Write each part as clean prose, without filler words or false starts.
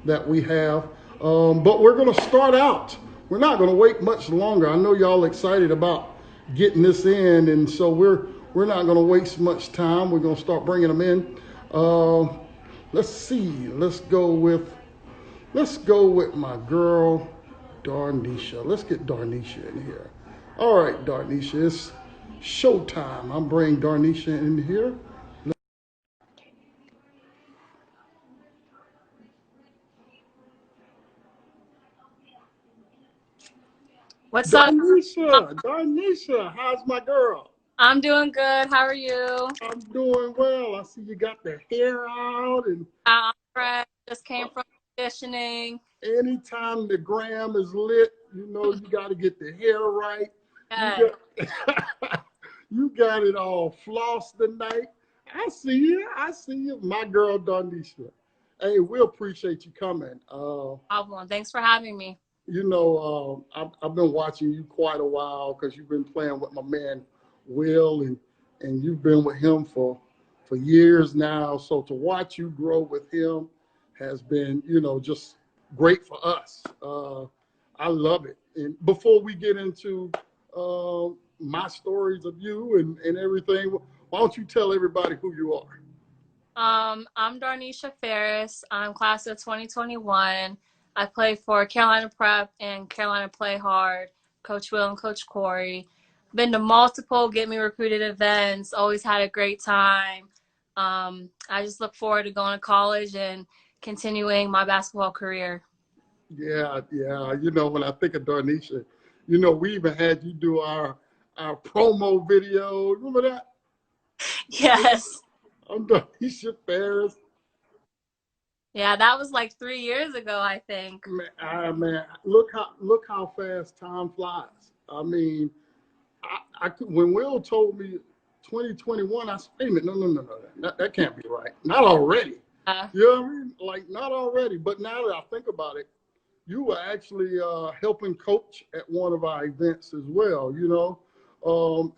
that we have. But we're going to start out. We're not going to wait much longer. I know y'all excited about getting this in, and so we're not going to waste much time. We're going to start bringing them in. Let's see. Let's go with my girl Darnisha. Let's get Darnisha in here. All right, Darnisha, it's showtime. I'm bringing Darnisha in here. What's up? Darnisha, how's my girl? I'm doing good. How are you? I'm doing well. I see you got the hair out, and I'm fresh. Just came from conditioning. anytime the gram is lit, you know you got to get the hair right. Yeah. You got it all flossed tonight. I see you. I see you, my girl Darnisha. Hey, we appreciate you coming. Problem. Thanks for having me. I've been watching you quite a while because you've been playing with my man Will, and you've been with him for years now. So to watch you grow with him has been, just great for us. I love it. And before we get into my stories of you and everything, why don't you tell everybody who you are? I'm Darnisha Farris. I'm class of 2021. I play for Carolina Prep and Carolina Play Hard, Coach Will and Coach Corey. Been to multiple Get Me Recruited events, always had a great time. I just look forward to going to college and continuing my basketball career. Yeah. When I think of Darnisha, we even had you do our promo video. Remember that? Yes. I'm Darnisha Farris. Yeah, that was like 3 years ago, I think. Man, look how fast time flies. I mean, when Will told me 2021, I said, "Wait a minute, no, that can't be right. Not already." You know what I mean? Like, not already. But now that I think about it, you were actually helping coach at one of our events as well.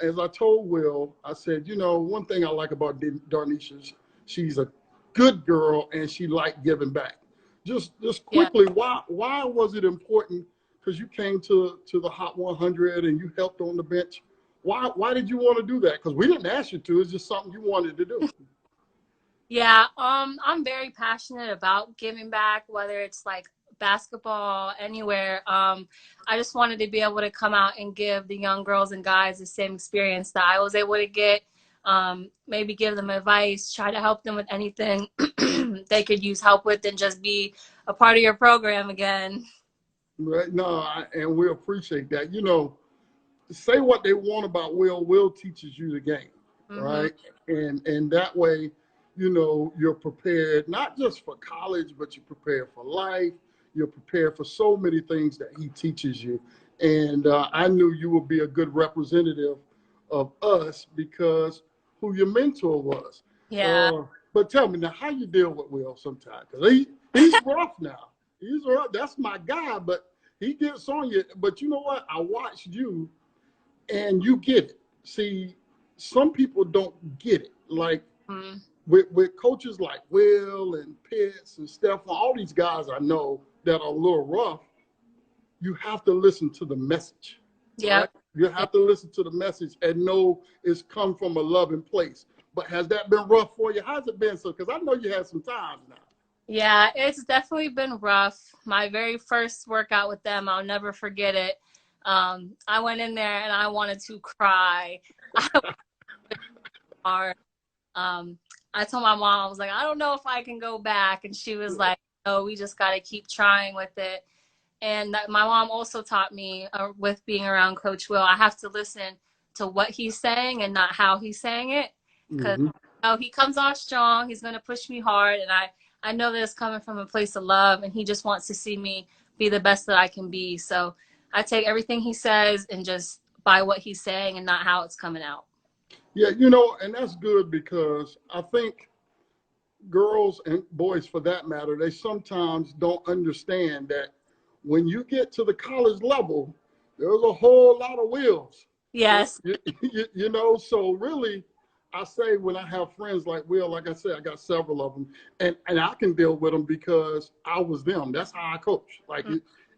As I told Will, I said, one thing I like about Darnisha is she's a good girl and she liked giving back. Just quickly, why was it important? Because you came to the Hot 100 and you helped on the bench. Why did you want to do that? Because we didn't ask you to. It's just something you wanted to do. Yeah, I'm very passionate about giving back, whether it's like basketball, anywhere. I just wanted to be able to come out and give the young girls and guys the same experience that I was able to get. Maybe give them advice, try to help them with anything they could use help with, and just be a part of your program again. Right? No, and we appreciate that. Say what they want about Will. Will teaches you the game, right? And that way, you're prepared not just for college, but you're prepared for life. You're prepared for so many things that he teaches you. And I knew you would be a good representative of us because who your mentor was. Yeah. But tell me now, how you deal with Will sometimes? Because he's rough now. He's rough. That's my guy, but he gets on you. But you know what? I watched you and you get it. See, some people don't get it. Like with coaches like Will and Pitts and Steph, all these guys I know that are a little rough, you have to listen to the message. Yeah. Right? You have to listen to the message and know it's come from a loving place. But has that been rough for you? How's it been? So, because I know you had some times now. Yeah, it's definitely been rough. My very first workout with them, I'll never forget it. I went in there and I wanted to cry. I told my mom, I was like, I don't know if I can go back. And she was like, no, we just got to keep trying with it. And my mom also taught me with being around Coach Will, I have to listen to what he's saying and not how he's saying it. Because he comes off strong. He's going to push me hard. And I know that it's coming from a place of love. And he just wants to see me be the best that I can be. So I take everything he says and just by what he's saying and not how it's coming out. Yeah, and that's good because I think girls and boys for that matter, they sometimes don't understand that when you get to the college level, there's a whole lot of wheels. Yes. So really, I say when I have friends like Will, like I said, I got several of them, and I can deal with them because I was them. That's how I coach. Like,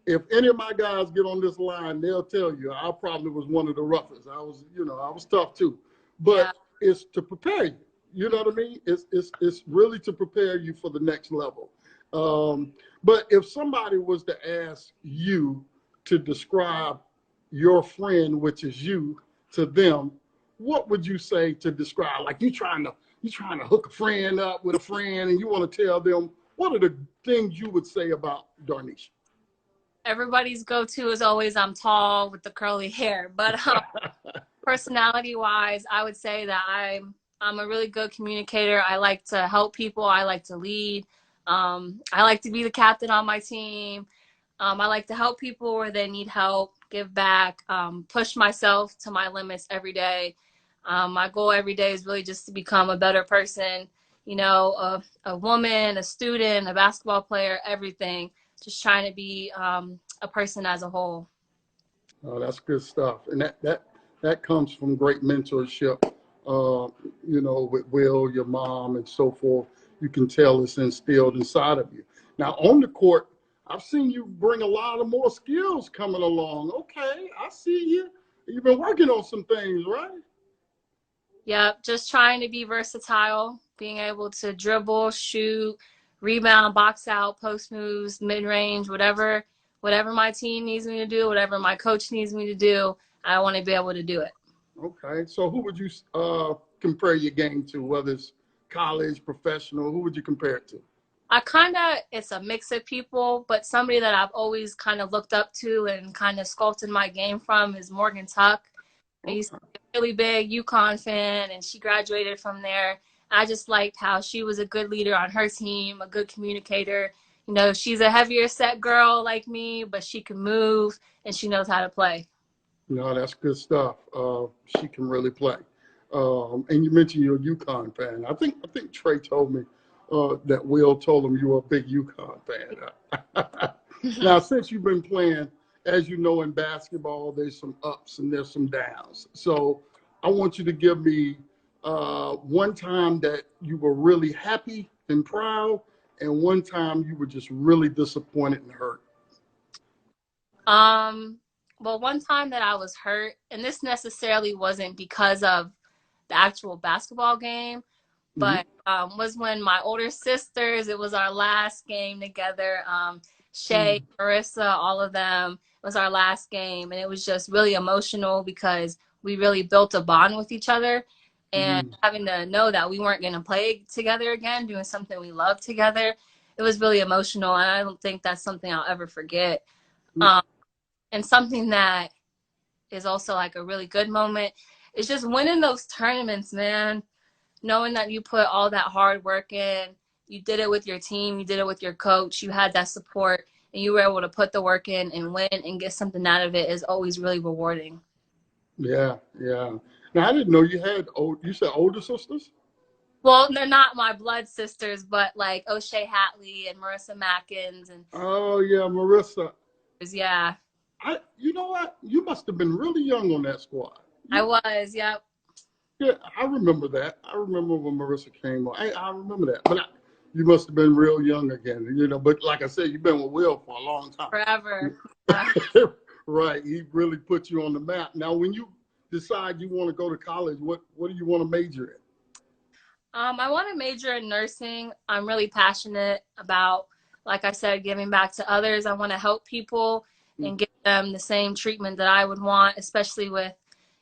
if any of my guys get on this line, they'll tell you I probably was one of the roughest. I was, I was tough too. Yeah. But it's to prepare you. You know what I mean? It's really to prepare you for the next level. But if somebody was to ask you to describe your friend, which is you, to them, what would you say to describe? Like you trying to hook a friend up with a friend, and you want to tell them what are the things you would say about Darnisha? Everybody's go-to is always I'm tall with the curly hair, but personality wise, I would say that I'm a really good communicator. I like to help people. I like to lead. I like to be the captain on my team. I like to help people where they need help, give back, push myself to my limits every day. My goal every day is really just to become a better person, a woman, a student, a basketball player, everything. Just trying to be a person as a whole. Oh, that's good stuff, and that comes from great mentorship. With Will, your mom, and so forth. You can tell it's instilled inside of you. Now on the court, I've seen you bring a lot of more skills coming along. Okay, I see you. You've been working on some things, right? Yeah, just trying to be versatile, being able to dribble, shoot, rebound, box out, post moves, mid range, whatever my team needs me to do, whatever my coach needs me to do, I want to be able to do it. Okay, so who would you compare your game to? Whether it's college, professional, who would you compare it to? It's a mix of people, but somebody that I've always kind of looked up to and kind of sculpted my game from is Morgan Tuck. I used to Okay. be a really big UConn fan, and she graduated from there. I just liked how she was a good leader on her team, a good communicator. She's a heavier set girl like me, but she can move and she knows how to play. No, that's good stuff. She can really play. And you mentioned you're a UConn fan. I think Trey told me that Will told him you were a big UConn fan. Now, since you've been playing, as you know, in basketball, there's some ups and there's some downs. So I want you to give me one time that you were really happy and proud, and one time you were just really disappointed and hurt. Um, well, one time that I was hurt, and this necessarily wasn't because of the actual basketball game, Hmm. but was when my older sisters, it was our last game together. Shay, Marissa, all of them, it was our last game. And it was just really emotional because we really built a bond with each other. And Hmm. having to know that we weren't going to play together again, doing something we love together, it was really emotional. And I don't think that's something I'll ever forget. Um, and something that is also like a really good moment is just winning those tournaments, man, knowing that you put all that hard work in, you did it with your team, you did it with your coach, you had that support, and you were able to put the work in and win and get something out of it is always really rewarding. Yeah, yeah. Now I didn't know you had you said older sisters? Well, they're not my blood sisters, but like O'Shea Hatley and Marissa Mackins and Oh yeah, Marissa. yeah, You know what? You must have been really young on that squad. I You, was, yep, yeah, I remember that. I remember when Marissa came on. I remember that. But you must have been real young again. But like I said, you've been with Will for a long time. forever. Right. He really put you on the map. Now, when you decide you want to go to college, what do you want to major in? I want to major in nursing. I'm really passionate about, like I said, giving back to others. I want to help people and give them the same treatment that I would want, especially with,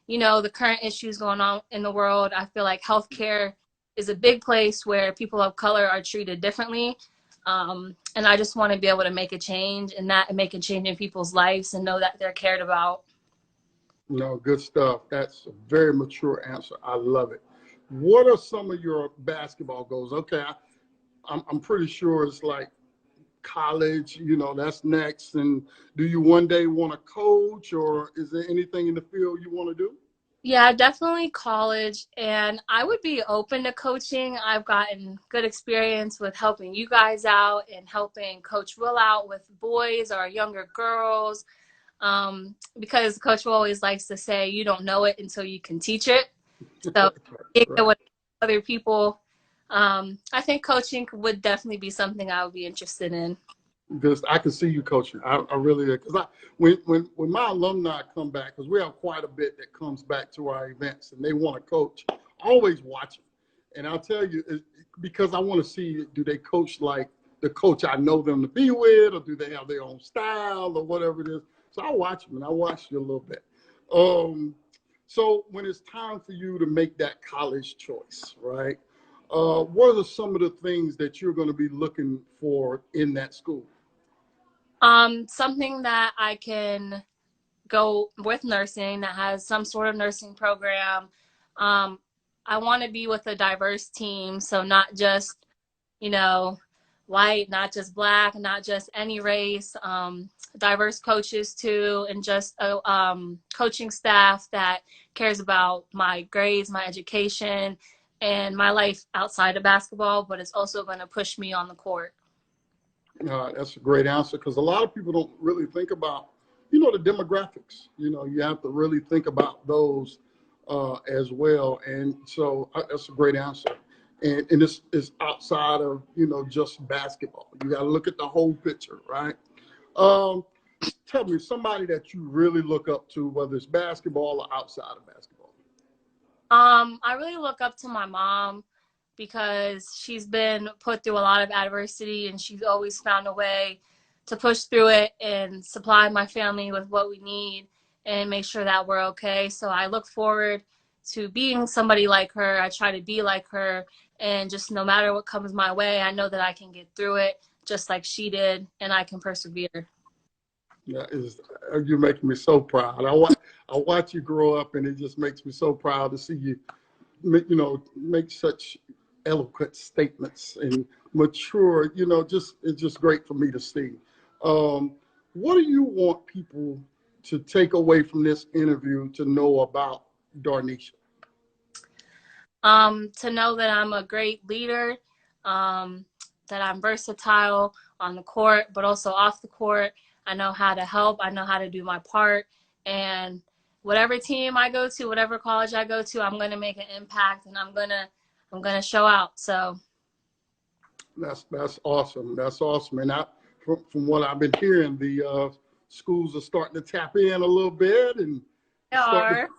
the current issues going on in the world. I feel like healthcare is a big place where people of color are treated differently. And I just want to be able to make a change in that and make a change in people's lives and know that they're cared about. No, good stuff. That's a very mature answer. I love it. What are some of your basketball goals? Okay, I'm pretty sure it's like college, that's next. And do you one day want to coach, or is there anything in the field you want to do? Yeah, definitely college. And I would be open to coaching. I've gotten good experience with helping you guys out and helping Coach Will out with boys or younger girls. Because Coach Will always likes to say, you don't know it until you can teach it. So Right. with other people, I think coaching would definitely be something I would be interested in. Because I can see you coaching. I really, because when my alumni come back, because we have quite a bit that comes back to our events and they want to coach, I always watch them. And I'll tell you, because I want to see, do they coach like the coach I know them to be with, or do they have their own style or whatever it is. So I watch them, and I watch you a little bit. So when it's time for you to make that college choice, right? What are some of the things that you're going to be looking for in that school? Something that I can go with nursing, that has some sort of nursing program. Um, I want to be with a diverse team, so not just, you know, white, not just black, not just any race, diverse coaches too, and just a coaching staff that cares about my grades, my education, and my life outside of basketball, but it's also going to push me on the court. That's a great answer, because a lot of people don't really think about, the demographics. You have to really think about those as well. And so that's a great answer. And this is outside of, just basketball. You got to look at the whole picture, right? Um, Tell me somebody that you really look up to, whether it's basketball or outside of basketball. I really look up to my mom because she's been put through a lot of adversity and she's always found a way to push through it and supply my family with what we need and make sure that we're okay. So I look forward to being somebody like her. I try to be like her, and just no matter what comes my way, I know that I can get through it just like she did, and I can persevere. Yeah, you're making me so proud. I watch you grow up, and it just makes me so proud to see you make such eloquent statements and mature. It's just great for me to see. What do you want people to take away from this interview to know about Darnisha? To know that I'm a great leader, that I'm versatile on the court, but also off the court. I know how to help. I know how to do my part. And whatever team I go to, whatever college I go to, I'm going to make an impact, and I'm going to show out. So That's awesome. That's awesome. And from what I've been hearing, the schools are starting to tap in a little bit and they starting to are.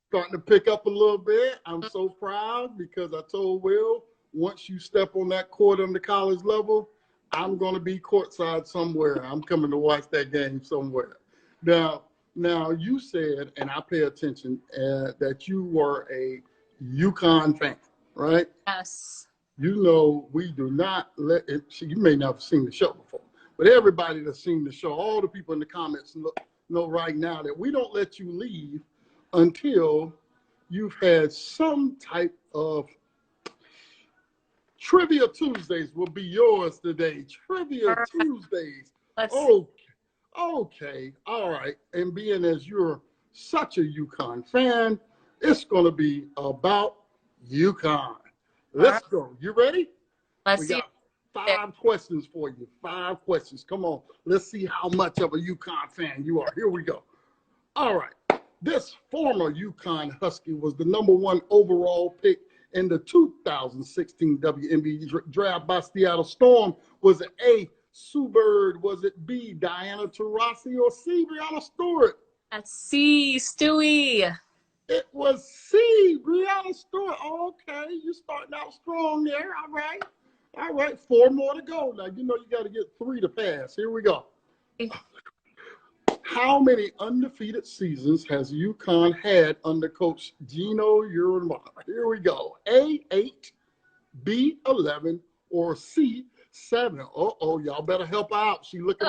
starting to pick up a little bit. I'm so proud, because I told Will, once you step on that court on the college level, I'm going to be courtside somewhere. I'm coming to watch that game somewhere. Now, now you said, and I pay attention, that you were a UConn fan, right? Yes. We do not let it. You may not have seen the show before, but everybody that's seen the show, all the people in the comments know right now that we don't let you leave until you've had some type of Trivia Tuesdays will be yours today. Trivia All right. Tuesdays. Let's see. Oh, okay. All right. And being as you're such a UConn fan, it's going to be about UConn. All right. Let's go. You ready? Let's We see. got 5 questions for you. 5 questions. Come on. Let's see how much of a UConn fan you are. Here we go. All right. This former UConn Husky was the #1 overall pick in the 2016 WNBA draft by Seattle Storm. Was it A, Sue Bird? Was it B, Diana Taurasi? Or C, Brianna Stewart? Let's see. Stewie. It was C, Brianna Stewart. Okay, you're starting out strong there. All right. All right, 4 more to go. Now, you got to get 3 to pass. Here we go. How many undefeated seasons has UConn had under Coach Gino Urimara? Here we go. A, 8, B, 11, or C, 7. Uh-oh, y'all better help her out. She looking.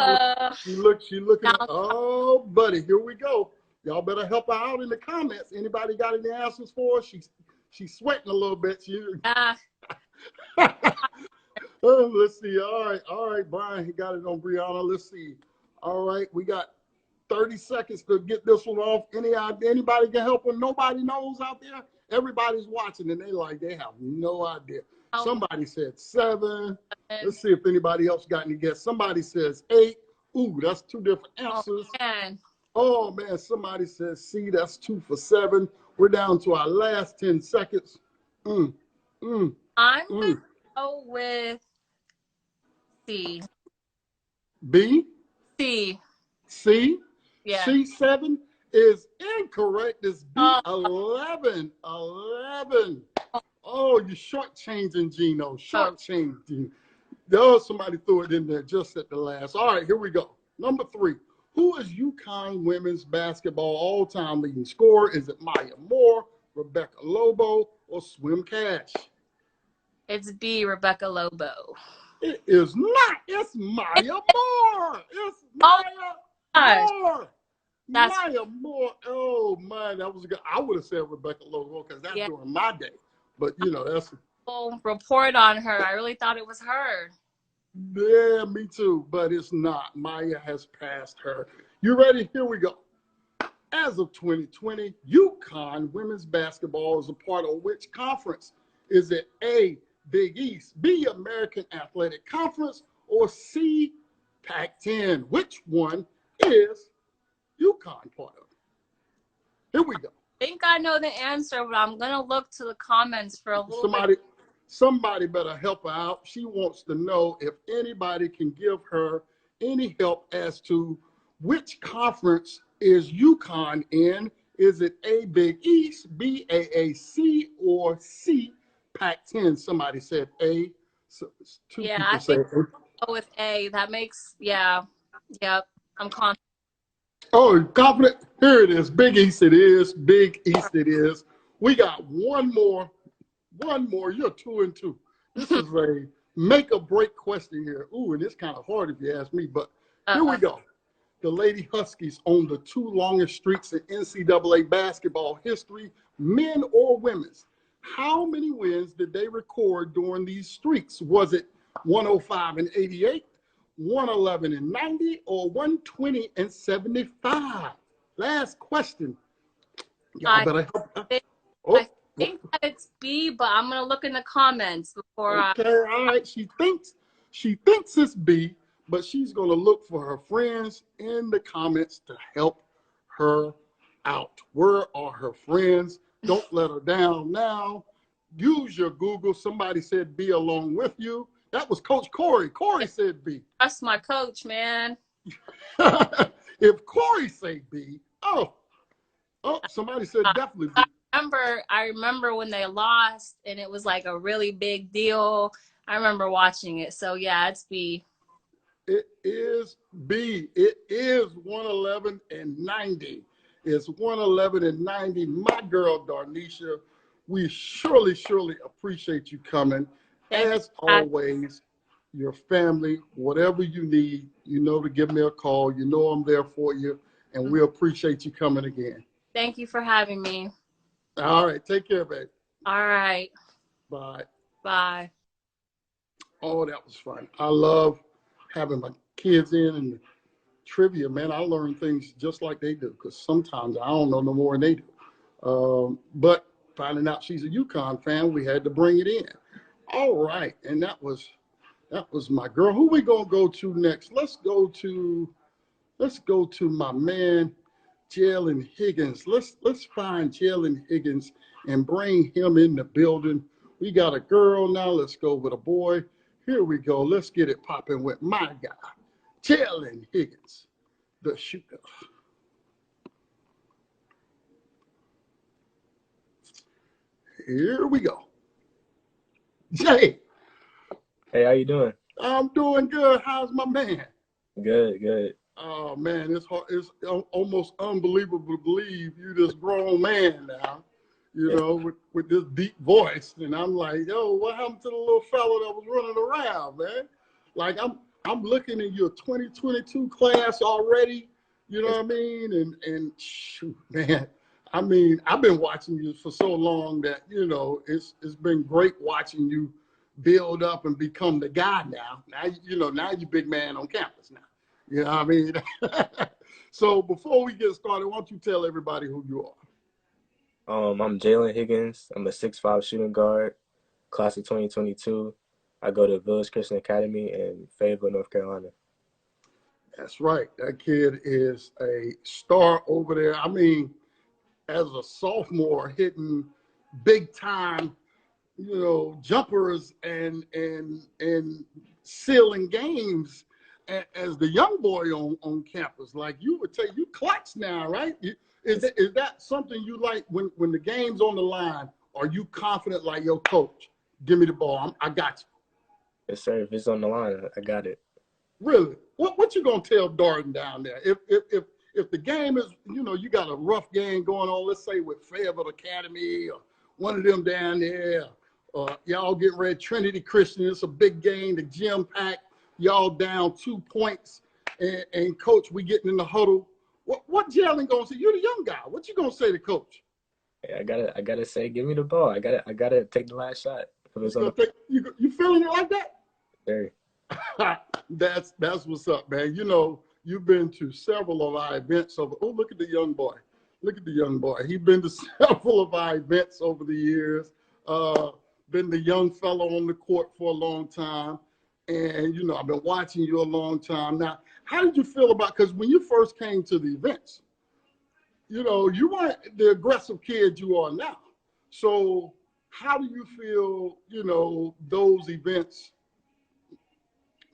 She looking. Oh, buddy, here we go. Y'all better help her out in the comments. Anybody got any answers for her? She's sweating a little bit. Let's see. All right, Brian, he got it on Brianna. Let's see. All right, we got 30 seconds to get this one off. Anybody can help them? Nobody knows out there. Everybody's watching, and they have no idea. Somebody said 7. Let's see if anybody else got any guess. Somebody says 8. Ooh, that's 2 different answers. Oh man, somebody says C. That's 2 for 7. We're down to our last 10 seconds. Mm, mm, I'm mm. gonna go with C. B, C. C, Yeah. C7 is incorrect. It's Oh, B11. 11. Oh, you're shortchanging Gino. Shortchanging. Oh, somebody threw it in there just at the last. All right, here we go. Number 3. Who is UConn women's basketball all-time leading scorer? Is it Maya Moore, Rebecca Lobo, or Swim Cash? it's B. Rebecca Lobo. It is not. It's Maya Moore. It's Oh Maya gosh, Moore. that's Maya Moore. Oh, man, that was good. I would have said Rebecca Lobo because that's yeah. during my day. But, you know, that's... Report on her. I really thought it was her. Yeah, me too, but it's not. Maya has passed her. You ready? Here we go. As of 2020, UConn women's basketball is a part of which conference? Is it A, Big East, B, American Athletic Conference, or C, Pac-10? Which one is UConn part of? Here we go. I think I know the answer, but I'm gonna look to the comments for a little bit. Somebody better help her out. She wants to know if anybody can give her any help as to which conference is UConn in. Is it A, Big East, B, AAC, or C, Pac-10? Somebody said A. So, two Yeah, I people think said A. I'll go with A. That makes Yep. I'm confident. Oh, confident? Here it is. Big East it is. Big East it is. We got one more. One more. You're 2 and 2. This is a make or break question here. Ooh, and it's kind of hard if you ask me, but here we go. The Lady Huskies own the 2 longest streaks in NCAA basketball history, men or women's. How many wins did they record during these streaks? Was it 105 and 88, 111 and 90, or 120 and 75? Last question. Y'all I better help. think, Oh, I think that it's B, but I'm gonna look in the comments before I. okay, all right. She thinks it's B, but she's gonna look for her friends in the comments to help her out. Where are her friends? Don't let her down now. Use your Google. Somebody said B along with you. That was Coach Corey. Corey said B. Trust my coach, man. If Corey say B, oh, somebody said definitely B. I remember when they lost, and it was like a really big deal. I remember watching it. So yeah, it's B. It is B. It is 111 and 90. It's 111 and 90. My girl, Darnisha, we surely appreciate you coming. Thank As you. always, your family, whatever you need, you know to give me a call. You know I'm there for you, and we appreciate you coming again. Thank you for having me. All right. Take care, babe. All right. Bye. Bye. Oh, that was fun. I love having my kids in and trivia, man. I learn things just like they do because sometimes I don't know no more than they do. But finding out she's a UConn fan, we had to bring it in. All right, and that was my girl. Who we gonna go to next? Let's go to my man Jalen Higgins. Let's find Jalen Higgins and bring him in the building. We got a girl now. Let's go with a boy. Here we go. Let's get it popping with my guy, Jalen Higgins, the shooter. Here we go. Jay. Hey, how you doing? I'm doing good. How's my man? Good. Oh man, it's hard. It's almost unbelievable to believe you this grown man now, you know, with this deep voice. And I'm like, yo, what happened to the little fellow that was running around, man? Like I'm looking at your 2022 class already. You know what I mean? And shoot, man. I mean, I've been watching you for so long that, you know, it's been great watching you build up and become the guy now. Now, you know, now you're big man on campus now. You know what I mean? So before we get started, why don't you tell everybody who you are? I'm Jalen Higgins. I'm a 6'5" shooting guard, class of 2022. I go to Village Christian Academy in Fayetteville, North Carolina. That's right. That kid is a star over there. I mean, as a sophomore hitting big time, jumpers and sealing games as the young boy on campus. Like you would take, you clutch now, right? Is that something you like when the game's on the line? Are you confident like, yo, coach, give me the ball, I got you? Yes, sir. If it's on the line, I got it. Really? What you gonna tell Darden down there? If the game is, you got a rough game going on, let's say with Fayetteville Academy or one of them down there, y'all getting ready, Trinity Christian, it's a big game, the gym packed, y'all down 2 points, and coach, we getting in the huddle. What Jalen gonna say? You're the young guy. What you gonna say to coach? Hey, I gotta say, give me the ball. I gotta take the last shot. You feeling it like that? Very. That's what's up, man. You've been to several of our events over. Oh, look at the young boy. Look at the young boy. He's been to several of our events over the years. Been the young fellow on the court for a long time. And, I've been watching you a long time. Now, how did you feel about, because when you first came to the events, you weren't the aggressive kid you are now. So how do you feel, those events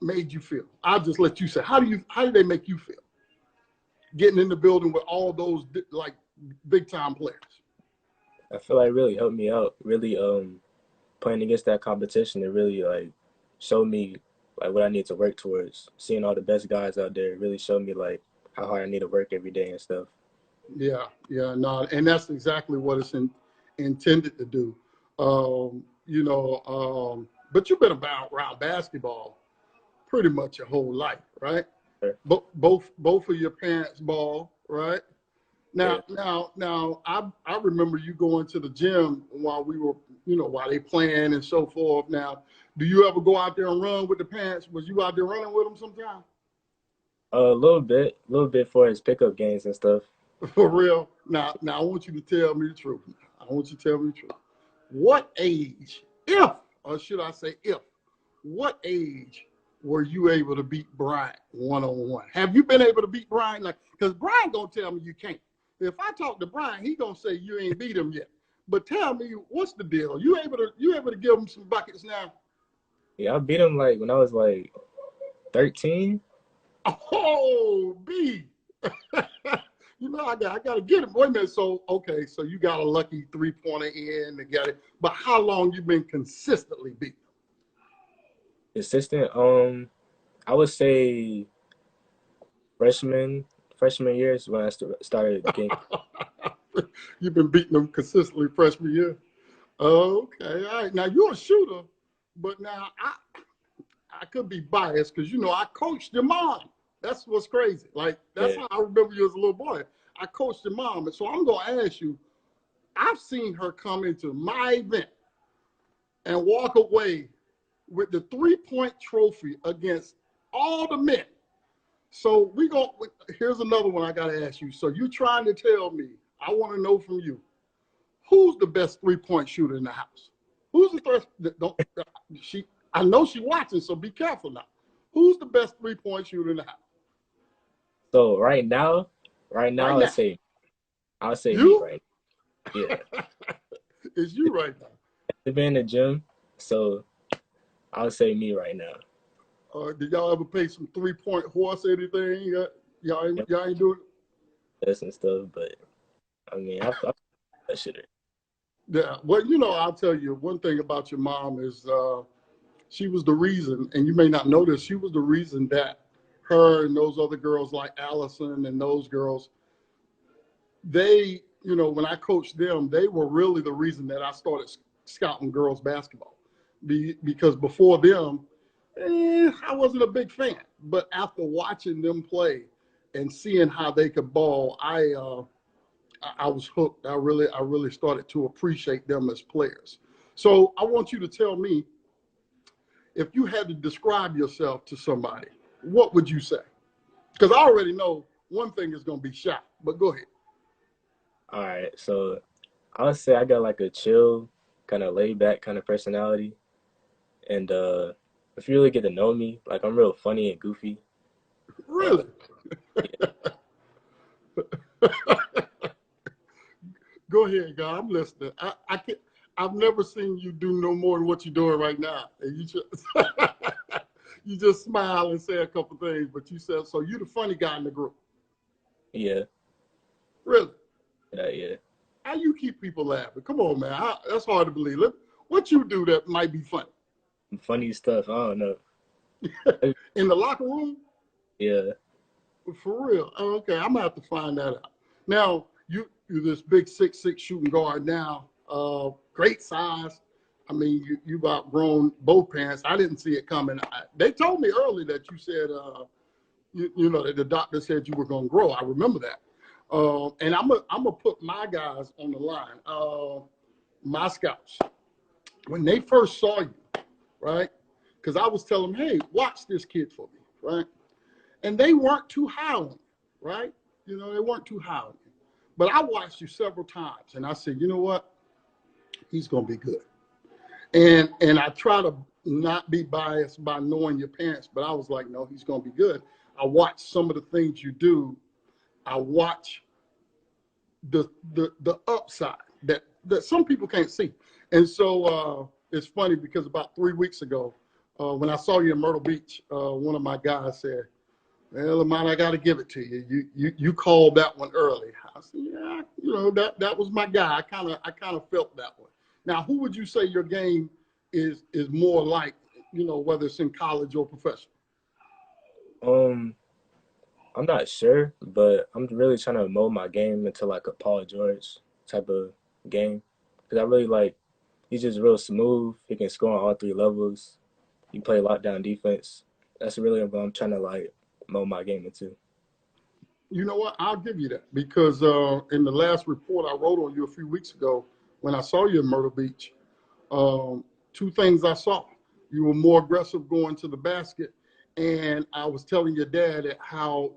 made you feel? I'll just let you say, how did they make you feel getting in the building with all those like big time players? I feel like it really helped me out. Really playing against that competition, it really like showed me like what I need to work towards. Seeing all the best guys out there really showed me like how hard I need to work every day and stuff. Yeah, no, and that's exactly what it's intended to do. But you've been around basketball pretty much your whole life, right? Sure. Both of your parents ball, right? Now, Yeah. now, I remember you going to the gym while we were, while they playing and so forth. Now, do you ever go out there and run with the parents? Was you out there running with them sometime? A little bit for his pickup games and stuff. For real? Now, I want you to tell me the truth. I want you to tell me the truth. What age, or should I say what age were you able to beat Bryant one-on-one? Have you been able to beat Bryant? Like, because Bryant gonna tell me you can't. If I talk to Bryant, he gonna say you ain't beat him yet. But tell me, what's the deal? You able to give him some buckets now? Yeah, I beat him like when I was like 13. Oh, B. I got to get him. Wait a minute. So you got a lucky 3-pointer in to get it. But how long you been consistently beating? Consistent. I would say freshman years when I started getting. You've been beating them consistently freshman year. Okay, all right. Now you're a shooter, but now I could be biased because I coached your mom. That's what's crazy. Like that's how I remember you as a little boy. I coached your mom, and so I'm gonna ask you. I've seen her come into my event and walk away with the 3-point trophy against all the men. So here's another one I gotta ask you. So you're trying to tell me, I want to know from you, who's the best 3-point shooter in the house? Who's the first? I know she's watching, so be careful now. Who's the best 3-point shooter in the house? So right now, I'll say you? me right now. Yeah. It's you right now. I've been in the gym, so I'll say me right now. Did y'all ever pay some 3-point horse or anything? Y'all ain't doing it? That's and stuff, but I mean, I that shit. Yeah, well, I'll tell you one thing about your mom is she was the reason, and you may not know this, she was the reason that her and those other girls like Allison and those girls, they, when I coached them, they were really the reason that I started scouting girls basketball. Because before them, I wasn't a big fan. But after watching them play and seeing how they could ball, I was hooked. I really started to appreciate them as players. So I want you to tell me, if you had to describe yourself to somebody, what would you say? Because I already know one thing is going to be shot, but go ahead. All right, so I would say I got like a chill, kind of laid back kind of personality. And if you really get to know me, like I'm real funny and goofy. Really? Yeah. Go ahead, God. I'm listening. I can't. I've never seen you do no more than what you're doing right now. And you just you just smile and say a couple things, but you said so. You're the funny guy in the group. Yeah. Really? Yeah. How you keep people laughing? Come on, man. That's hard to believe. What you do that might be funny? Funny stuff. I don't know. In the locker room? Yeah. For real? Oh, okay, I'm gonna have to find that out. Now you're this big 6'6" shooting guard now. Great size. I mean, you've outgrown both parents. I didn't see it coming. They told me early that you said, you know, that the doctor said you were gonna grow. I remember that. And I'm gonna put my guys on the line. My scouts, when they first saw you, right? Because I was telling them, hey, watch this kid for me, right? And they weren't too high on you, right? You know, they weren't too high on you. But I watched you several times, and I said, you know what? He's going to be good. And I try to not be biased by knowing your parents, but I was like, no, he's going to be good. I watch some of the things you do. I watch the upside that some people can't see. And so it's funny because about 3 weeks ago, when I saw you in Myrtle Beach, one of my guys said, well, Lamont, I got to give it to you. You called that one early. I said, yeah, you know, that was my guy. I kind of felt that one. Now, who would you say your game is more like, you know, whether it's in college or professional? I'm not sure, but I'm really trying to mold my game into like a Paul George type of game because I really like. He's just real smooth. He can score on all three levels. He play lockdown defense. That's really what I'm trying to like mold my game into. You know what? I'll give you that because in the last report I wrote on you a few weeks ago, when I saw you in Myrtle Beach, two things I saw. You were more aggressive going to the basket, and I was telling your dad how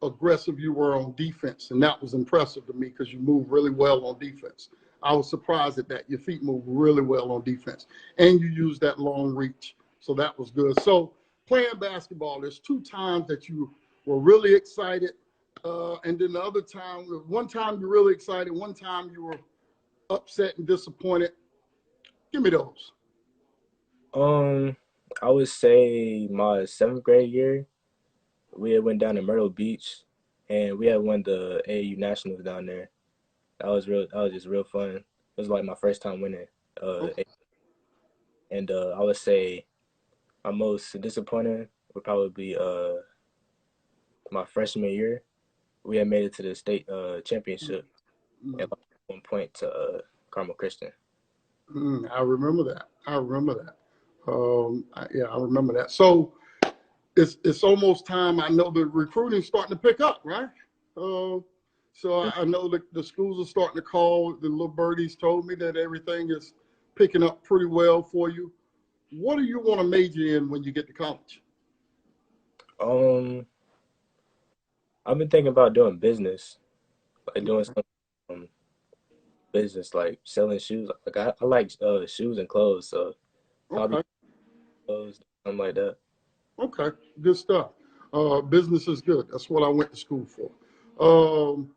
aggressive you were on defense, and that was impressive to me because you move really well on defense. I was surprised at that. Your feet move really well on defense, and you use that long reach, so that was good. So playing basketball, there's two times that you were really excited, and then the other time, one time you're really excited, one time you were upset and disappointed. Give me those. I would say my seventh grade year, we had went down to Myrtle Beach, and we had won the AAU Nationals down there. That was real. That was just real fun. It was like my first time winning. Okay. And I would say my most disappointing would probably be my freshman year. We had made it to the state championship and lost 1 point to Carmel Christian. I remember that. I remember that. Yeah, I remember that. So it's almost time. I know the recruiting's starting to pick up, right? So I know the schools are starting to call. The little birdies told me that everything is picking up pretty well for you. What do you want to major in when you get to college? Um, I've been thinking about doing business, like doing some um, business, like selling shoes. Like I like shoes and clothes, so probably Okay, clothes, something like that. okay, good stuff. Business is good. That's what I went to school for. Um,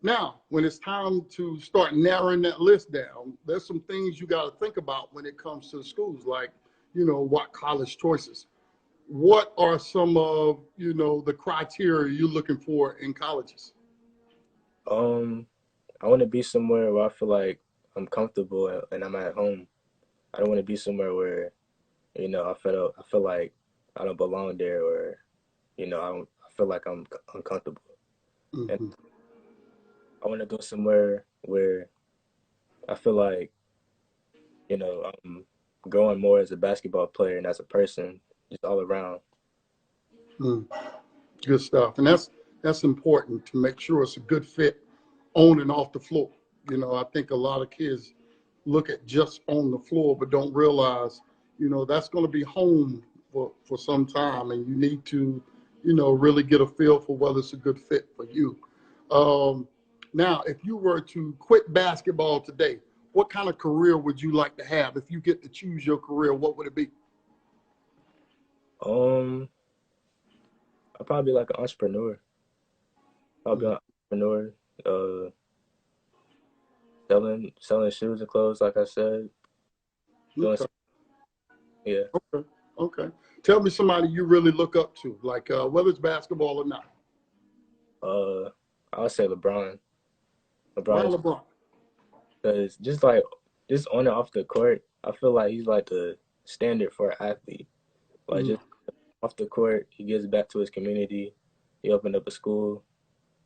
Now, when it's time to start narrowing that list down, there's some things you got to think about when it comes to the schools, like, you know, what college choices. What are some of, you know, the criteria you're looking for in colleges? Um, I want to be somewhere where I feel like I'm comfortable and I'm at home. I don't want to be somewhere where, I feel like I don't belong there or, I feel like I'm uncomfortable. And Hmm. I want to go somewhere where I feel like, I'm growing more as a basketball player and as a person, just all around. Mm, good stuff. And that's important to make sure it's a good fit on and off the floor. You know, I think a lot of kids look at just on the floor, but don't realize, you know, that's going to be home for some time. And you need to, you know, really get a feel for whether it's a good fit for you. Um, Now, if you were to quit basketball today, what kind of career would you like to have? If you get to choose your career, what would it be? Um, I'll probably be like an entrepreneur. I'll be Mm, an entrepreneur, uh, selling shoes and clothes, like I said. Doing Okay. yeah. Okay. Okay. Tell me somebody you really look up to, like whether it's basketball or not. I would say LeBron. Why LeBron is LeBron? because just on and off the court, I feel like he's like the standard for an athlete. Like Mm, just off the court, he gives back to his community. He opened up a school,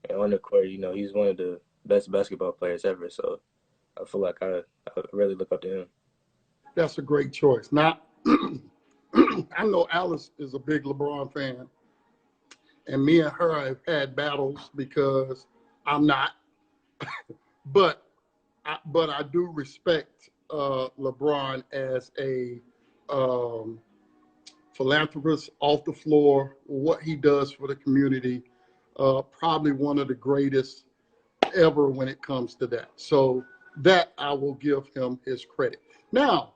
and on the court, he's one of the best basketball players ever. So I feel like I really look up to him. that's a great choice. Now, I know Alice is a big LeBron fan, and me and her have had battles because I'm not, but I do respect LeBron as a um, philanthropist off the floor, what he does for the community. Probably one of the greatest ever when it comes to that. So that I will give him his credit. Now,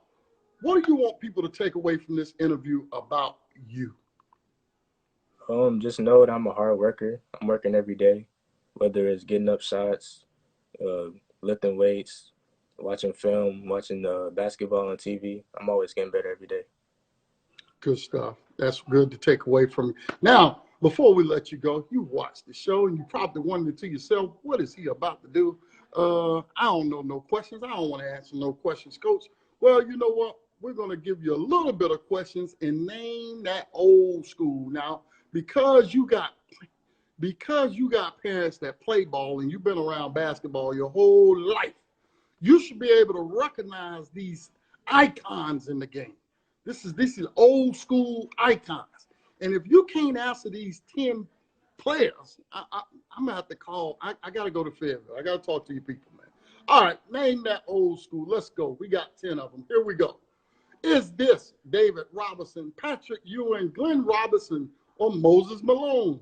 what do you want people to take away from this interview about you? Just know that I'm a hard worker. I'm working every day, whether it's getting up shots, uh, lifting weights, watching film, watching basketball on TV. I'm always getting better every day. Good stuff. That's good to take away from me. Now, before we let you go, you watched the show and you probably wondered to yourself, what is he about to do? I don't know no questions. I don't want to answer no questions, Coach. Well, you know what? We're going to give you a little bit of questions and name that old school. Now, because you got parents that play ball and you've been around basketball your whole life, you should be able to recognize these icons in the game. This is old school icons. And if you can't answer these 10 players, I'm gonna have to call. I gotta go to Fayetteville. I gotta talk to you people, man. All right, name that old school. Let's go. We got 10 of them. Here we go. Is this David Robinson, Patrick Ewing, Glenn Robinson, or Moses Malone?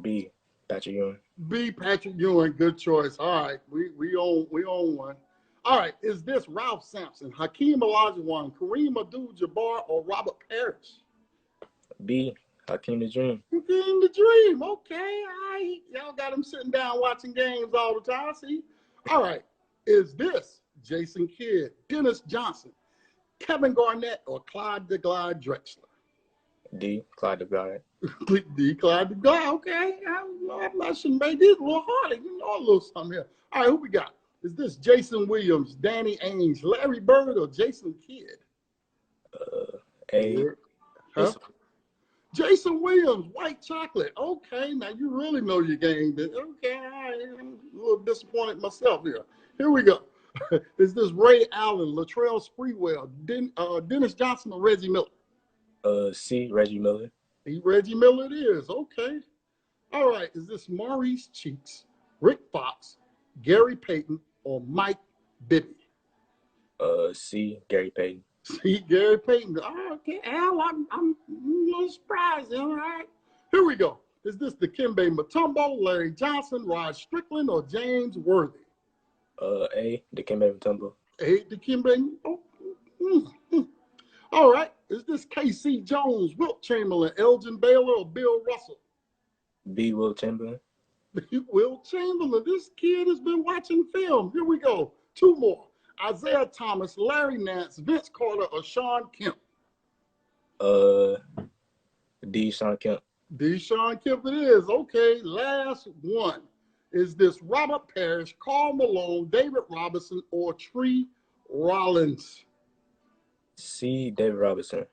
B. Patrick Ewing. B. Patrick Ewing. Good choice. All right, we own one. All right, is this Ralph Sampson, Hakeem Olajuwon, Kareem Abdul-Jabbar, or Robert Parrish? B. Hakeem the Dream. Hakeem the Dream. Okay, all right. Y'all got him sitting down watching games all the time. See? All right, is this Jason Kidd, Dennis Johnson, Kevin Garnett, or Clyde the Glide Drexler? D. Clyde the Glide. D. Clyde the Glide. Okay, I should make this a little harder. You know a little something here. All right, who we got? Is this Jason Williams, Danny Ainge, Larry Bird, or Jason Kidd? A. Huh? Jason Williams, White Chocolate. Okay, now you really know your game. Okay, all right. I'm a little disappointed myself here. Here we go. Is this Ray Allen, Latrell Sprewell, Dennis Johnson, or Reggie Miller? C. Reggie Miller. Reggie Miller it is. Okay. All right. Is this Maurice Cheeks, Rick Fox, Gary Payton, or Mike Bibby? C. Gary Payton. See, Gary Payton. Oh, okay, Al, I'm a little surprised. All right. Here we go. Is this Dikembe Mutombo, Larry Johnson, Rod Strickland, or James Worthy? A. Dikembe Mutombo. A. Dikembe. Oh, All right. Is this KC Jones, Wilt Chamberlain, Elgin Baylor, or Bill Russell? B. Wilt Chamberlain. Wilt Chamberlain. This kid has been watching film. Here we go. Two more. Isaiah Thomas, Larry Nance, Vince Carter, or Sean Kemp? D. Sean Kemp. D. Sean Kemp it is. Okay, last one. Is this Robert Parrish, Karl Malone, David Robinson, or Tree Rollins? C. David Robinson.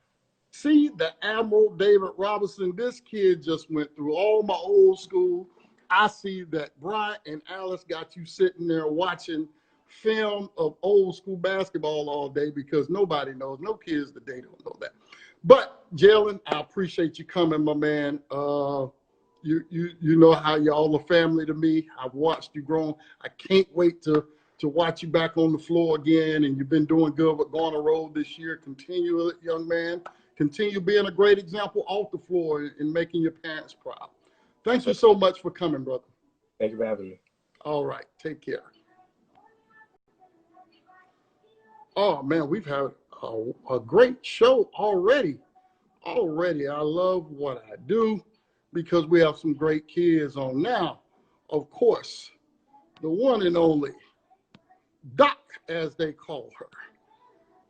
See, the Admiral David Robinson. This kid just went through all my old school. I see that Brian and Alice got you sitting there watching film of old school basketball all day because nobody knows. No kids today don't know that. But Jalen, I appreciate you coming, my man. You know how y'all are family to me. I've watched you grow. I can't wait to watch you back on the floor again. And you've been doing good with Garner Road this year. Continue it, young man. Continue being a great example off the floor and making your parents proud. Thank you so much for coming, brother. Thank you for having me. All right. Take care. Oh, man, we've had a great show already. I love what I do because we have some great kids on now. Of course, the one and only Doc, as they call her.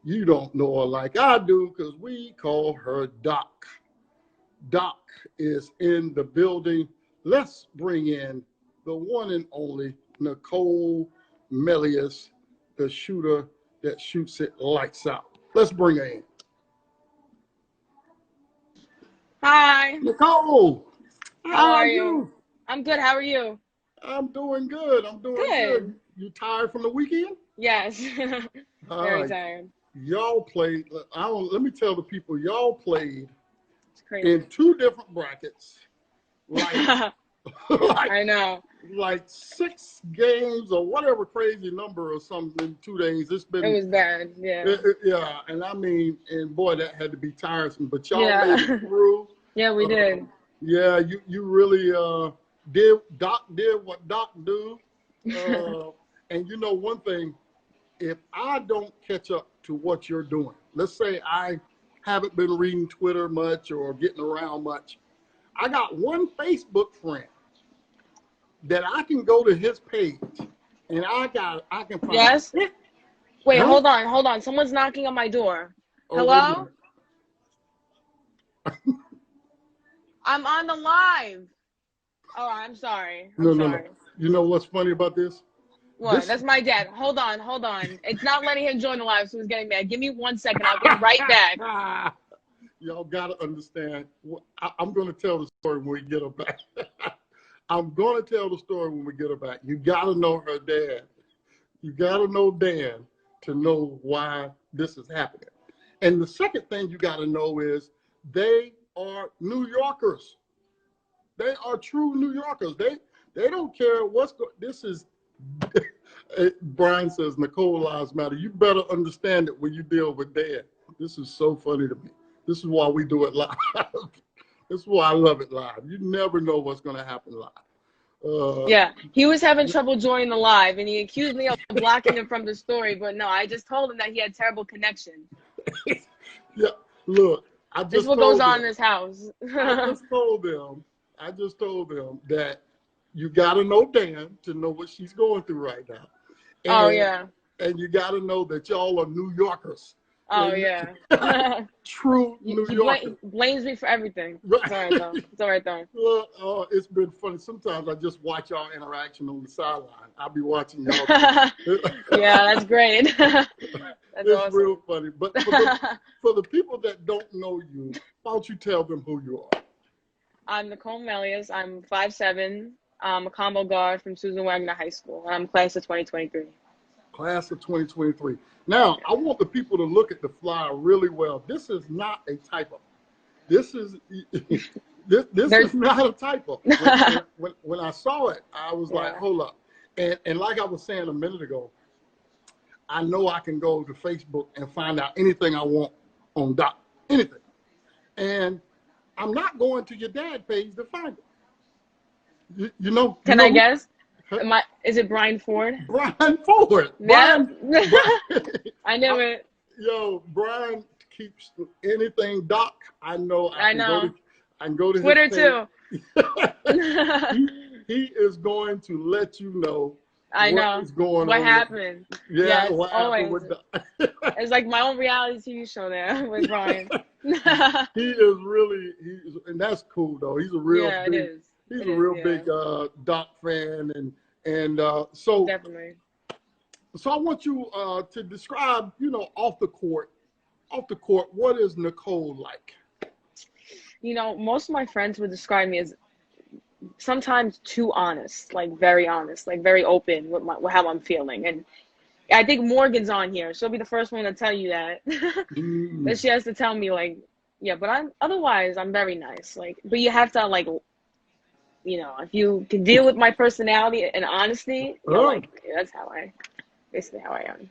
You don't know her like I do because we call her Doc. Doc is in the building. Let's bring in the one and only Nicole Melious, the shooter that shoots it lights out. Let's bring her in. Hi. Nicole, How are you? I'm good. How are you? I'm doing good. I'm doing good. You tired from the weekend? Yes. Very tired. Y'all played. Let me tell the people. Y'all played It's crazy. in 2 different brackets. Like, I know. Like 6 games or whatever crazy number or something in 2 days. It was bad. Yeah. Yeah, and I mean, and boy, that had to be tiresome. But y'all made it through. Yeah, we did. Yeah, you really did. Doc did what Doc do. And you know one thing, if I don't catch up to what you're doing, let's say I haven't been reading Twitter much or getting around much, I got one Facebook friend that I can go to his page and I can find. Yes. Wait, hold on. Someone's knocking on my door. Hello? I'm on the live. Oh, I'm sorry. I'm sorry. No. You know what's funny about this? What? That's my dad. Hold on. It's not letting him join the live, so he's getting mad. Give me 1 second. I'll be right back. Y'all got to understand. I'm going to tell the story when we get her back. I'm going to tell the story when we get her back. You got to know her dad. You got to know Dan to know why this is happening. And the second thing you got to know is they are New Yorkers. They are true New Yorkers. They don't care what's going. This is. Brian says Nicole lives matter. You better understand it when you deal with Dan. This is so funny to me. This is why we do it live. This is why I love it live. You never know what's going to happen live. Yeah, he was having trouble joining the live, and he accused me of blocking him from the story. But no, I just told him that he had terrible connection. Yeah, look, this is what goes on in this house. I just told them that you got to know Dan to know what she's going through right now. And you got to know that y'all are New Yorkers. Oh, yeah. True New Yorkers. Blames me for everything. Right. It's all right, though. Well, it's been funny. Sometimes I just watch y'all interaction on the sideline. I'll be watching y'all. Yeah, that's great. That's awesome. Real funny. But for the people that don't know you, why don't you tell them who you are? I'm Nicole Melious. I'm 5'7". I'm a combo guard from Susan Wagner High School. I'm class of 2023. Class of 2023. Now, I want the people to look at the flyer really well. This is not a typo. This is this is not a typo. When I saw it, I was like, hold up. And like I was saying a minute ago, I know I can go to Facebook and find out anything I want on Doc. Anything. And I'm not going to your dad page to find it. You know. Can I guess? Is it Brian Ford? Brian Ford. Yeah. I knew it. Yo, Brian keeps anything Doc. I know. I can go to Twitter his too. He is going to let you know. I know what is going what on. happened. Yeah, yes, what happened with Doc. It's like my own reality TV show there with Brian. He is really, and that's cool though. He's a real big. It is. He's a real big Doc fan, and so definitely. So I want you to describe, off the court, what is Nicole like? Most of my friends would describe me as sometimes too honest, like very honest, like very open with how I'm feeling. And I think Morgan's on here. She'll be the first one to tell you that. But she has to tell me but otherwise I'm very nice. But you have to if you can deal with my personality and honesty, that's basically how I am.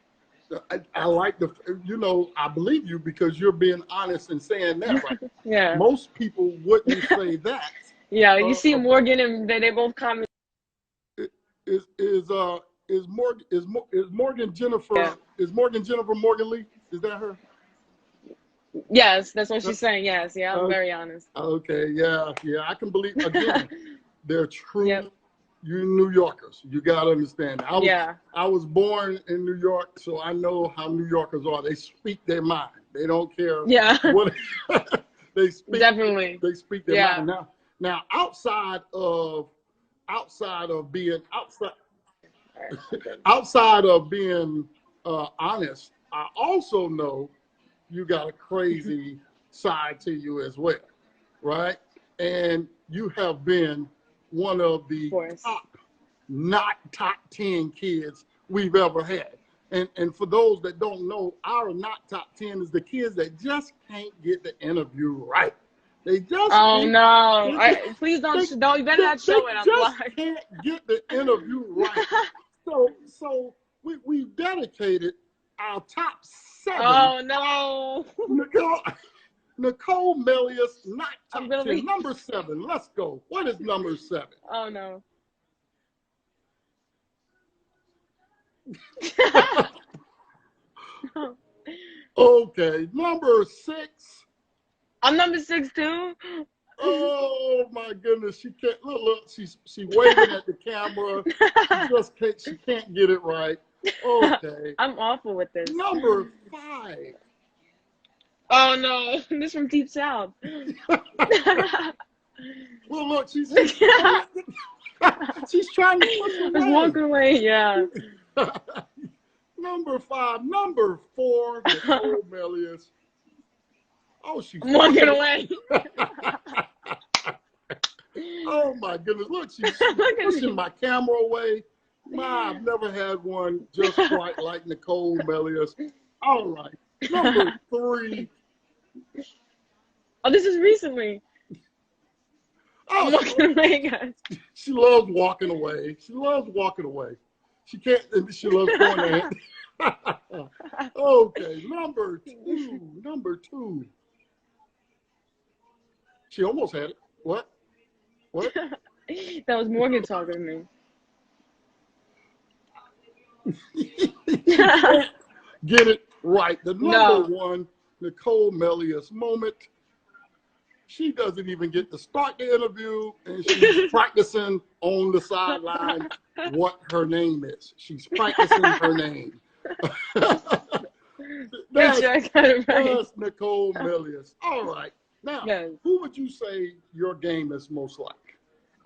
I like I believe you because you're being honest and saying that, right? Yeah. Most people wouldn't say that. Yeah, you see Morgan and they both comment. Is Morgan Jennifer? Yeah. Is Morgan Jennifer Morgan Lee? Is that her? Yes, that's what she's saying. Yes, yeah, I'm very honest. Okay, yeah, I can believe again. They're true you New Yorkers. You gotta understand. Yeah. I was born in New York, so I know how New Yorkers are. They speak their mind. They don't care Yeah. what they speak. Definitely. They speak their Yeah. mind. Now outside of being outside of being honest, I also know you got a crazy side to you as well, right? And you have been one of the not top 10 kids we've ever had. And for those that don't know, our not top 10 is the kids that just can't get the interview right. They just please don't you better not show it. I'm just can't get the interview right. So we dedicated our top 7. Oh no. Nicole Melious, not top 10. Number 7. Let's go. What is number 7? Oh no. Okay, number 6. I'm number 6 too. Oh my goodness, she can't look. She's waving at the camera. She can't get it right. Okay. I'm awful with this. Number 5. Oh no, this from Deep South. Well, look, she's trying to push away. Just walking away, yeah. Number 5, number 4, Nicole Melious. Oh, she's walking away. Oh my goodness! Look, she's pushing my camera away. I've never had one just quite like Nicole Melious. All right, number 3. Oh, this is recently. Oh, walking away, guys. She loves walking away. She loves walking away. She can't. She loves going ahead. Okay, number 2. Number 2. She almost had it. What? That was Morgan talking to me. Get it right. The number 1 Nicole Melious moment. She doesn't even get to start the interview, and she's practicing on the sideline what her name is. She's practicing her name. That's Nicole Melious. All right. Now, who would you say your game is most like?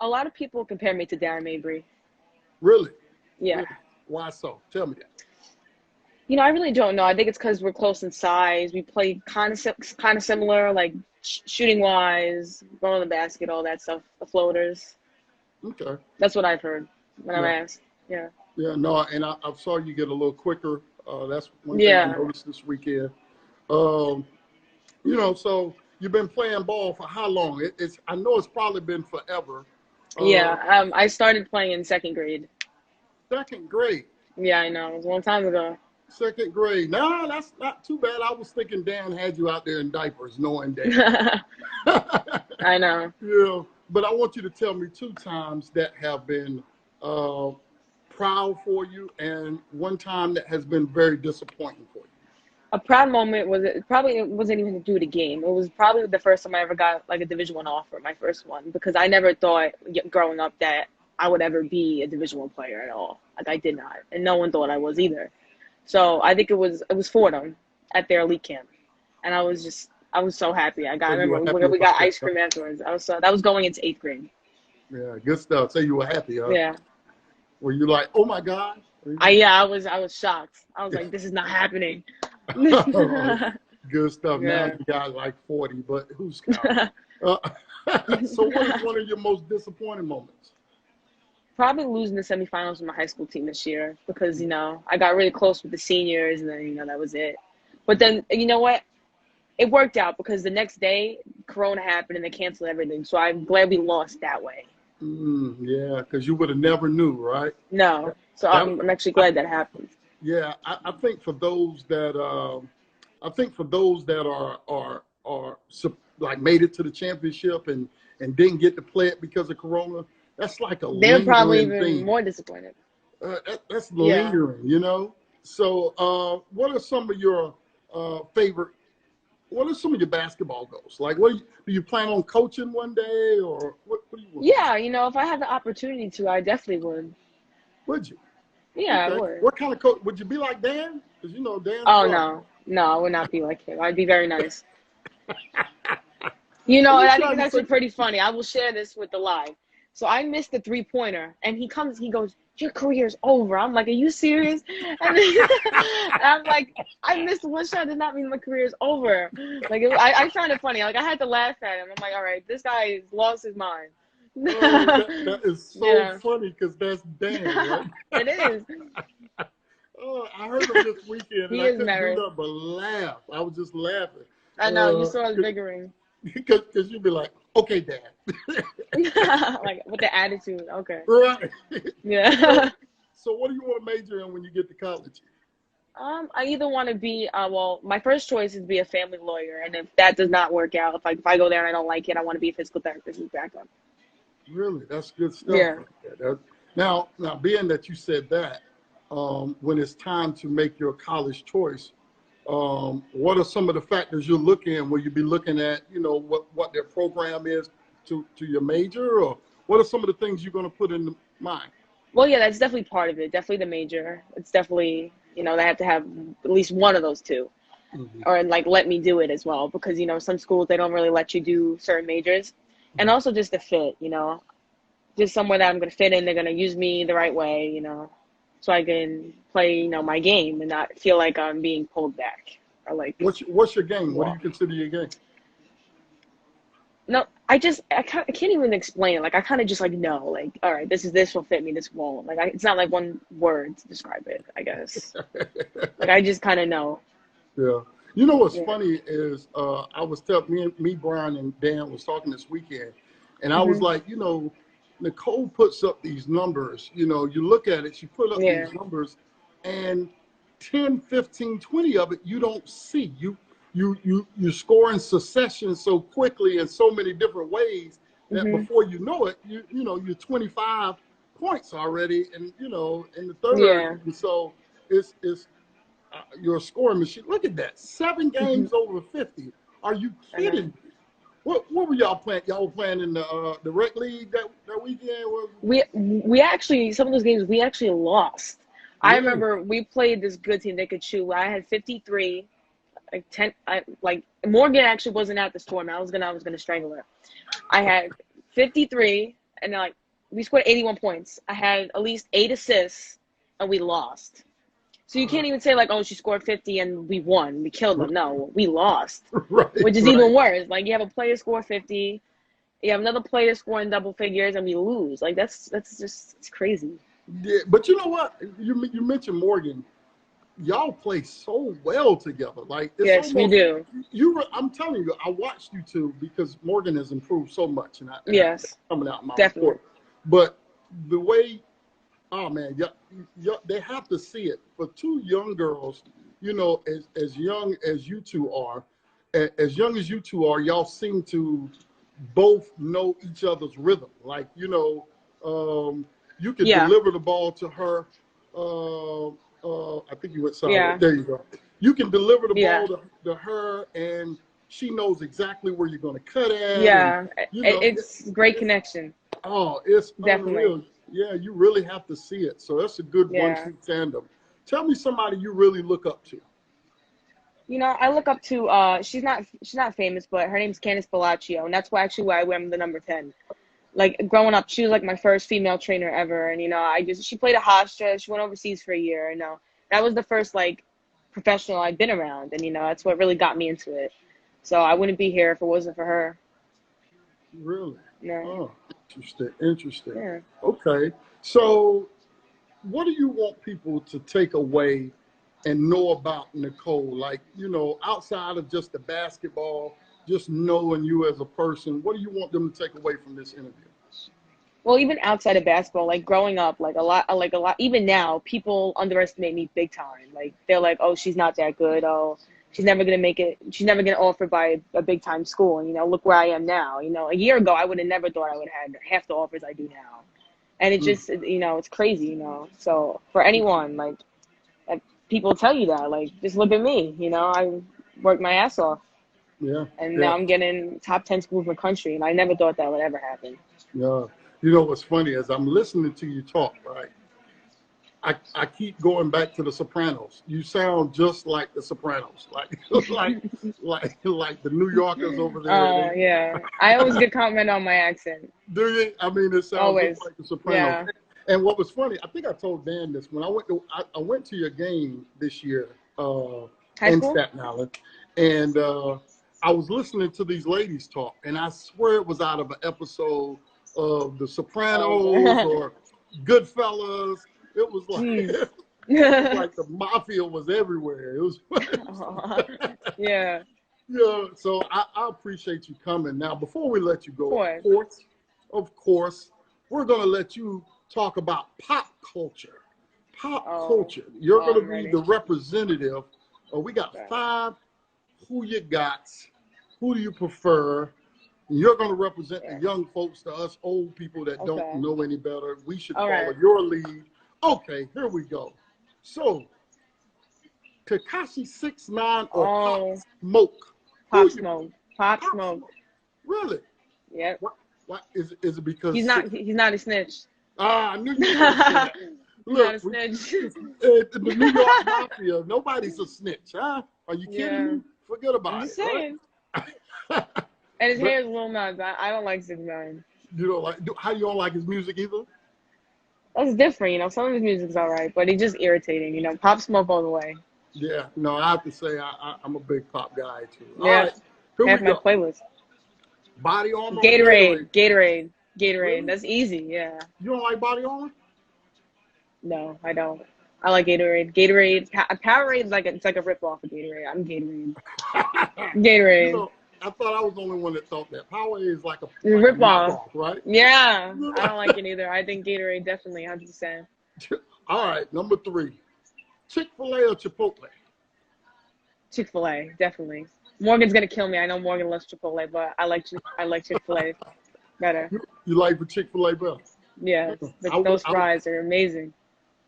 A lot of people compare me to Darren Mabry. Really? Yeah. Why so? Tell me that. You know, I really don't know. I think it's because we're close in size. We play kind of similar, like shooting wise, going to the basket, all that stuff, the floaters. Okay. That's what I've heard when I'm asked. Yeah. Yeah, no, and I saw you get a little quicker. That's one thing I noticed this weekend. You know, so you've been playing ball for how long? I know it's probably been forever. I started playing in 2nd grade. 2nd grade? Yeah, I know. It was a long time ago. 2nd grade. No, that's not too bad. I was thinking Dan had you out there in diapers, knowing that. I know. Yeah, but I want you to tell me 2 times that have been proud for you and one time that has been very disappointing for you. A proud moment it wasn't even due to game. It was probably the first time I ever got like a Division I offer, my first one, because I never thought growing up that I would ever be a Division I player at all. Like I did not, and no one thought I was either. So I think it was Fordham at their elite camp, and I was so happy. I remember we got ice cream afterwards. That was going into 8th grade. Yeah, good stuff. So you were happy, huh? Yeah. Were you like, oh my God? I was shocked. I was like, this is not happening. Good stuff. Yeah. Now you got like 40, but who's counting? So what is one of your most disappointing moments? Probably losing the semifinals with my high school team this year because, you know, I got really close with the seniors and then, you know, that was it. But then, you know what? It worked out because the next day, Corona happened and they canceled everything. So I'm glad we lost that way. Yeah, because you would have never knew, right? No. So I'm actually glad that happened. Yeah, I think for those that are like made it to the championship and didn't get to play it because of Corona, that's like a They're probably even thing. more disappointed. That's lingering, you know. So, what are some of your favorite what are some of your basketball goals? Like, do you plan on coaching one day, or what do you want? Yeah, if I had the opportunity to, I definitely would. Would you? Yeah, I Okay. would. What kind of coach would you be like Dan? Because Dan's Oh brother. no, I would not be like him. I'd be very nice. I'm And just I think trying it's to actually say. pretty funny. I will share this with the live. So I missed the 3-pointer, and he goes, "Your career's over." I'm like, "Are you serious?" And, then, and I'm like, "I missed one shot. Does not mean my career's over." Like, I found it funny. Like, I had to laugh at him. I'm like, "All right, this guy has lost his mind." Oh, that is so Yeah, funny because that's Dan, right? it is. Oh, I heard him this weekend and He I is couldn't do married. nothing but laugh. I was just laughing. I know. You saw us bickering. Because you'd be like, okay, Dad. Like with the attitude. Okay. Right. Yeah. So what do you want to major in when you get to college? I either want to be well, my first choice is to be a family lawyer, and if that does not work out, if I go there and I don't like it, I want to be a physical therapist as backup. Really? That's good stuff. Yeah. Right there. Now, being that you said that, when it's time to make your college choice, what are some of the factors you're looking at? Will you be looking at, what their program is to your major, or what are some of the things you're going to put in mind? Well, yeah, that's definitely part of it. Definitely the major. It's definitely, they have to have at least one of those two, Mm-hmm. or like let me do it as well, because some schools they don't really let you do certain majors, and also just the fit, just somewhere that I'm going to fit in. They're going to use me the right way, so I can play, my game and not feel like I'm being pulled back or like. What's your game? What do you consider your game? No, I can't even explain it. Like, I kind of just like know, like, all right, this will fit me, this won't. Like, it's not like one word to describe it, I guess. Like, I just kind of know. Yeah. You know what's funny is I was telling me, Brian and Dan was talking this weekend, and I was like, Nicole puts up these numbers. You look at it, she put up these numbers, and 10, 15, 20 of it you don't see. You score in succession so quickly in so many different ways that before you know it, you're 25 points already, and in the third. Yeah. And so it's your scoring machine. Look at that, 7 games over 50. Are you kidding me? What were y'all playing? Y'all were playing in the rec league that weekend? We actually, some of those games we actually lost. Really? I remember we played this good team. They could shoot. I had 53. Like 10, Morgan actually wasn't at this tournament. I was gonna strangle her. I had 53, and then we scored 81 points. I had at least 8 assists, and we lost. So you can't even say like, oh, she scored 50 and we won, we killed them. No, we lost, Right, which is even worse. Like, you have a player score 50, you have another player scoring double figures, and we lose. Like, that's just, it's crazy. Yeah, but you know what? You mentioned Morgan. Y'all play so well together. Like, it's Yes, we do. I'm telling you, I watched you two because Morgan has improved so much, and Yes, coming out in my definitely. report. But the way, oh man, they have to see it. For 2 young girls, as young as you two are, y'all seem to both know each other's rhythm. Like, you can deliver the ball to her. I think you went sideways. Yeah. There you go. You can deliver the ball to her, and she knows exactly where you're going to cut at. Yeah, and, it's great connection. Oh, it's Definitely. unreal. Yeah, you really have to see it. So that's a good 1-2 tandem. Tell me somebody you really look up to. I look up to she's not famous, but her name's Candice Bellaccio, and that's why I wear the number 10. Like, growing up, she was like my first female trainer ever, and she played at Hofstra. She went overseas for a year, and that was the first like professional I'd been around, and that's what really got me into it. So I wouldn't be here if it wasn't for her. Really? Yeah. Oh, interesting. Yeah. Okay. So what do you want people to take away and know about Nicole? Like, outside of just the basketball, just knowing you as a person, what do you want them to take away from this interview? Well, even outside of basketball, like growing up, like a lot, even now, people underestimate me big time. Like, they're like, oh, she's not that good. Oh, she's never going to make it. She's never going to offer by a big time school. And, look where I am now. A year ago, I would have never thought I would have had half the offers I do now. And it just, it's crazy, So for anyone, like, people tell you that, like, just look at me, I worked my ass off. Yeah. And Yeah. now I'm getting top 10 schools in the country, and I never thought that would ever happen. Yeah. You know what's funny is I'm listening to you talk, right? I keep going back to the Sopranos. You sound just like the Sopranos, like the New Yorkers over there. Oh, yeah. I always get comment on my accent. Do you? I mean, it sounds Always. just like the Sopranos. Yeah. And what was funny, I think I told Dan this when I went to your game this year High in school? Staten Island, and I was listening to these ladies talk, and I swear it was out of an episode of The Sopranos or Goodfellas. It was like it was like the mafia was everywhere. It was Yeah. yeah. So I appreciate you coming. Now, before we let you go, of course, we're gonna let you talk about pop culture. Pop culture. You're gonna be the representative. We got 5. Who you got? Who do you prefer? You're going to represent the young folks to us old people that don't know any better. We should follow your lead. Okay, here we go. So, Tekashi 6ix9ine or Pop Smoke? Pop Smoke. Pop Smoke. Really? Yep. What is it because he's not a snitch? I knew you were going to say that. Look, not a snitch. The New York Mafia, nobody's a snitch, huh? Are you kidding me? Forget about it. I'm just saying. Right? And his hair is a little nuts. I don't like 6ix9ine. You don't like? How you don't like his music either? That's different, you know. Some of his music's all right, but he's just irritating, you know. Pop Smoke all the way. Yeah, no, I have to say I'm a big pop guy too. Yeah, all right, here half we my go. playlist. Body Armor. Gatorade. Really? That's easy. Yeah. You don't like Body Armor? No, I don't. I like Gatorade. Powerade's it's like a ripoff of Gatorade. I'm Gatorade. Gatorade. You know, I thought I was the only one that thought that. Powerade is like a ripoff, right? Yeah, I don't like it either. I think Gatorade definitely 100%. All right, number 3, Chick-fil-A or Chipotle? Chick-fil-A, definitely. Morgan's gonna kill me. I know Morgan loves Chipotle, but I like Chick-fil-A better. You like the Chick-fil-A better? Yeah, those fries are amazing.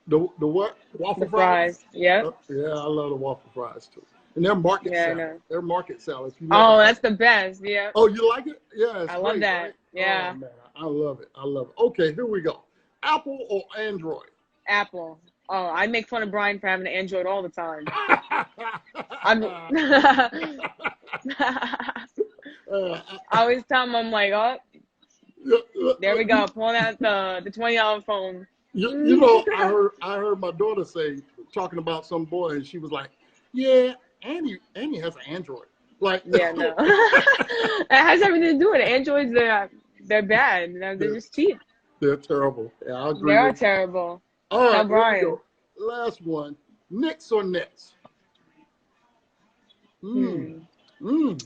The what? Waffle fries? Yeah. Yeah, I love the waffle fries too. And their market salad. No. Their market salad. That's the best. Yeah. Oh, you like it? Yeah, I love that. Right? Yeah. Oh, man, I love it. Okay, here we go. Apple or Android? Apple. Oh, I make fun of Brian for having an Android all the time. I always tell him, I'm like, oh, there we go, pulling out the $20 phone. You know, I heard my daughter say, talking about some boy, and she was like, yeah, Annie has an Android. Like, yeah, no. It has everything to do with it. Androids, they're bad. They're just cheap. They're terrible. Yeah, I agree. They are terrible. All right, now, Brian. Here we go. Last one. Knicks or Nets? I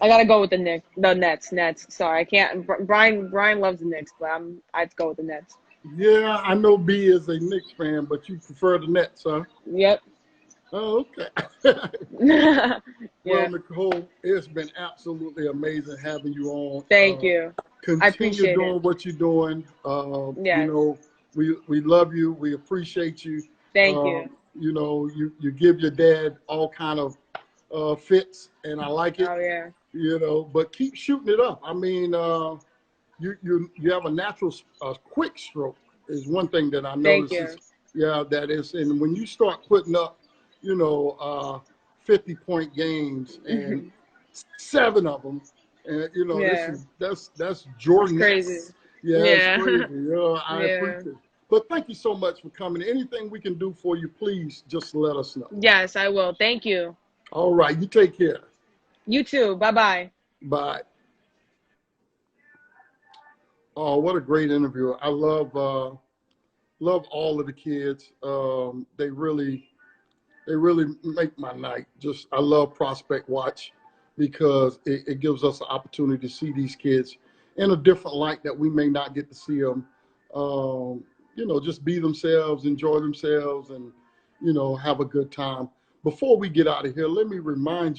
gotta go with the Nets. Sorry, I can't. Brian loves the Knicks, but I'd go with the Nets. Yeah, I know B is a Knicks fan, but you prefer the Nets, huh? Yep. Oh, okay. Yeah. Well, Nicole, it's been absolutely amazing having you on. Thank you. Continue I appreciate doing what you're doing. Yes. You know, we love you. We appreciate you. Thank you. You know, you give your dad all kind of fits, and I like it. Oh yeah. You know, but keep shooting it up. I mean, you have a natural quick stroke is one thing that I noticed. Thank you. Yeah, that is, and when you start putting up, 50-point games and 7 of them, and that's Jordan. That's crazy. Yeah, it's crazy. I Yeah. appreciate it. But thank you so much for coming. Anything we can do for you, please just let us know. Yes, I will. Thank you. All right, you take care. You too. Bye-bye. Bye. Oh, what a great interview. I love all of the kids. They really make my night. I love Prospect Watch because it gives us an opportunity to see these kids in a different light that we may not get to see them. Just be themselves, enjoy themselves, and have a good time. Before we get out of here, let me remind you